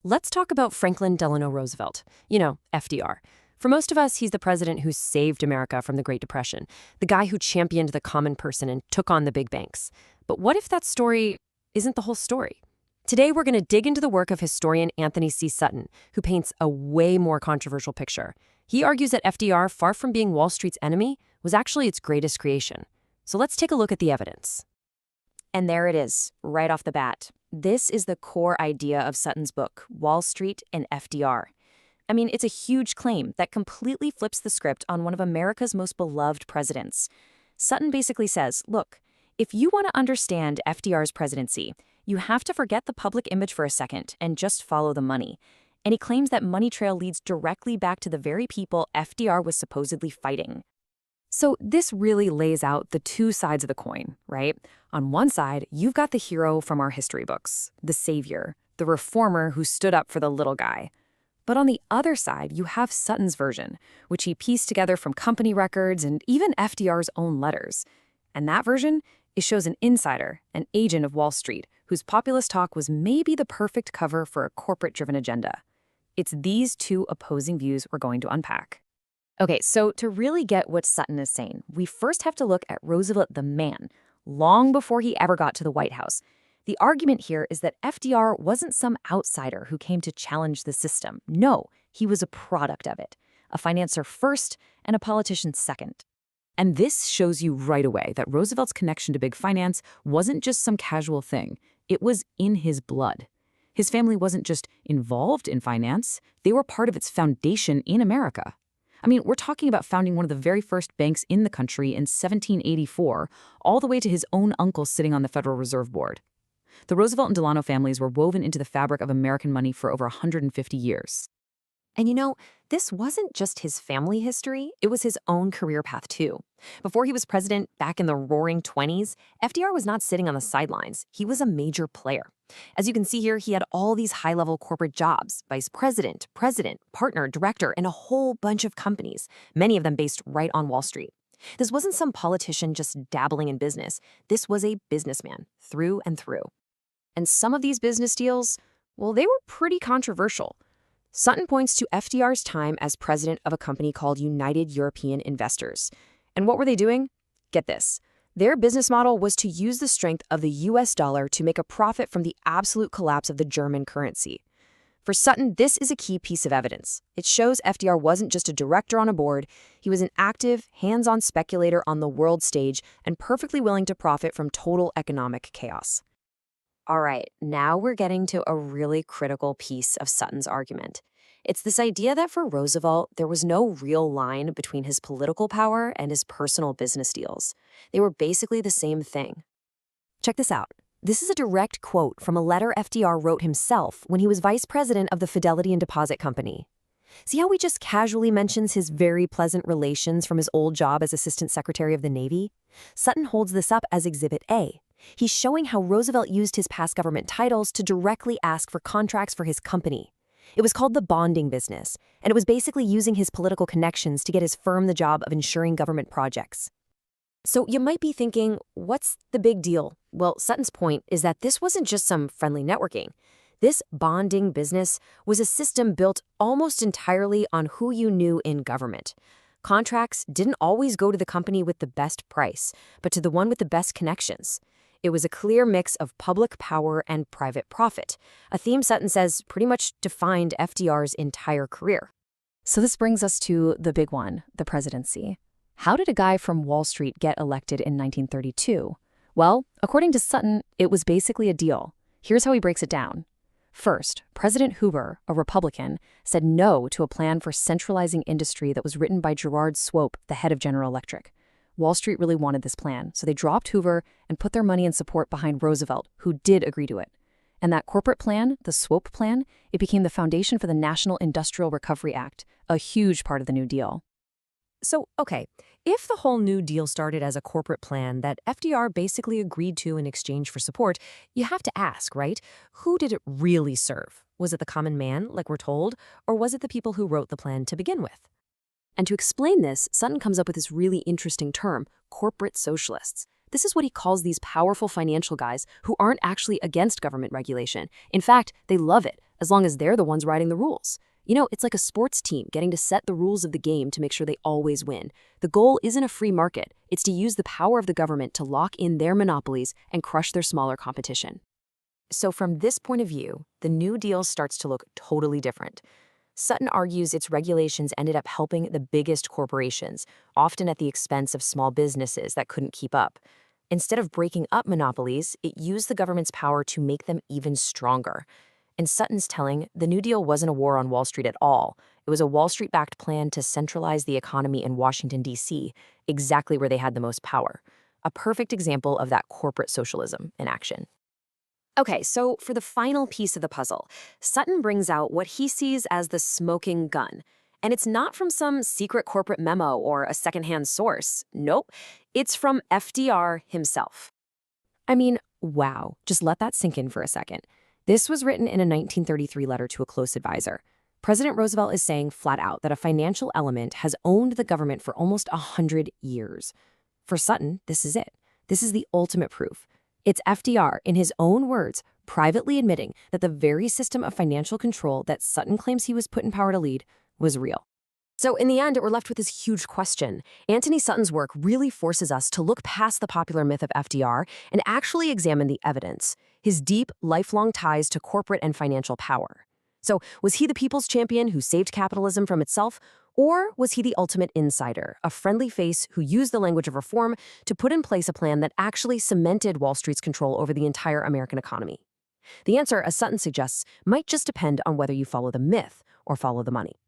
Let's talk about Franklin Delano Roosevelt. FDR. For most of us, he's the president who saved America from the Great Depression, the guy who championed the common person and took on the big banks. But what if that story isn't the whole story? Today, we're going to dig into the work of historian Antony C. Sutton, who paints a way more controversial picture. He argues that FDR, far from being Wall Street's enemy, was actually its greatest creation. So let's take a look at the evidence. And there it is, right off the bat. This is the core idea of Sutton's book, Wall Street and FDR. I mean, it's a huge claim that completely flips the script on one of America's most beloved presidents. Sutton basically says, look, if you want to understand FDR's presidency, you have to forget the public image for a second and just follow the money. And he claims that money trail leads directly back to the very people FDR was supposedly fighting. So this really lays out the two sides of the coin, right? On one side, you've got the hero from our history books, the savior, the reformer who stood up for the little guy. But on the other side, you have Sutton's version, which he pieced together from company records and even FDR's own letters. And that version, it shows an insider, an agent of Wall Street, whose populist talk was maybe the perfect cover for a corporate-driven agenda. It's these two opposing views we're going to unpack. Okay, so to really get what Sutton is saying, we first have to look at Roosevelt the man, long before he ever got to the White House. The argument here is that FDR wasn't some outsider who came to challenge the system. No, he was a product of it, a financier first and a politician second. And this shows you right away that Roosevelt's connection to big finance wasn't just some casual thing. It was in his blood. His family wasn't just involved in finance, they were part of its foundation in America. I mean, we're talking about founding one of the very first banks in the country in 1784, all the way to his own uncle sitting on the Federal Reserve Board. The Roosevelt and Delano families were woven into the fabric of American money for over 150 years. And this wasn't just his family history, it was his own career path too. Before he was president back in the roaring 20s, FDR was not sitting on the sidelines. He was a major player. As you can see here, he had all these high-level corporate jobs, vice president, partner, director, and a whole bunch of companies, many of them based right on Wall Street. This wasn't some politician just dabbling in business. This was a businessman, through and through. And some of these business deals, well, they were pretty controversial. Sutton points to FDR's time as president of a company called United European Investors. And what were they doing? Get this. Their business model was to use the strength of the US dollar to make a profit from the absolute collapse of the German currency. For Sutton, this is a key piece of evidence. It shows FDR wasn't just a director on a board. He was an active, hands-on speculator on the world stage and perfectly willing to profit from total economic chaos. All right, now we're getting to a really critical piece of Sutton's argument. It's this idea that for Roosevelt, there was no real line between his political power and his personal business deals. They were basically the same thing. Check this out. This is a direct quote from a letter FDR wrote himself when he was vice president of the Fidelity Deposit Company. See how he just casually mentions his very pleasant relations from his old job as Assistant Secretary of the Navy? Sutton holds this up as Exhibit A. He's showing how Roosevelt used his past government titles to directly ask for contracts for his company. It was called the bonding business, and it was basically using his political connections to get his firm the job of ensuring government projects. So you might be thinking, what's the big deal? Well, Sutton's point is that this wasn't just some friendly networking. This bonding business was a system built almost entirely on who you knew in government. Contracts didn't always go to the company with the best price, but to the one with the best connections. It was a clear mix of public power and private profit, a theme Sutton says pretty much defined FDR's entire career. So this brings us to the big one, the presidency. How did a guy from Wall Street get elected in 1932? Well, according to Sutton, it was basically a deal. Here's how he breaks it down. First, President Hoover, a Republican, said no to a plan for centralizing industry that was written by Gerard Swope, the head of General Electric. Wall Street really wanted this plan, so they dropped Hoover and put their money and support behind Roosevelt, who did agree to it. And that corporate plan, the Swope plan, it became the foundation for the National Industrial Recovery Act, a huge part of the New Deal. So, okay, if the whole New Deal started as a corporate plan that FDR basically agreed to in exchange for support, you have to ask, right? Who did it really serve? Was it the common man, like we're told, or was it the people who wrote the plan to begin with? And to explain this, Sutton comes up with this really interesting term, corporate socialists. This is what he calls these powerful financial guys who aren't actually against government regulation. In fact, they love it. as long as they're the ones writing the rules. It's like a sports team getting to set the rules of the game to make sure they always win. The goal isn't a free market. It's to use the power of the government to lock in their monopolies and crush their smaller competition. So from this point of view, the New Deal starts to look totally different. Sutton argues its regulations ended up helping the biggest corporations, often at the expense of small businesses that couldn't keep up. Instead of breaking up monopolies, it used the government's power to make them even stronger. In Sutton's telling, the New Deal wasn't a war on Wall Street at all. It was a Wall Street-backed plan to centralize the economy in Washington, D.C., exactly where they had the most power. A perfect example of that corporate socialism in action. Okay, so for the final piece of the puzzle, Sutton brings out what he sees as the smoking gun. And it's not from some secret corporate memo or a secondhand source. Nope, it's from FDR himself. I mean, wow, just let that sink in for a second. This was written in a 1933 letter to a close advisor. President Roosevelt is saying flat out that a financial element has owned the government for almost 100 years. For Sutton, this is it. This is the ultimate proof. It's FDR, in his own words, privately admitting that the very system of financial control that Sutton claims he was put in power to lead was real. So in the end, we're left with this huge question. Antony Sutton's work really forces us to look past the popular myth of FDR and actually examine the evidence, his deep, lifelong ties to corporate and financial power. So was he the people's champion who saved capitalism from itself? Or was he the ultimate insider, a friendly face who used the language of reform to put in place a plan that actually cemented Wall Street's control over the entire American economy? The answer, as Sutton suggests, might just depend on whether you follow the myth or follow the money.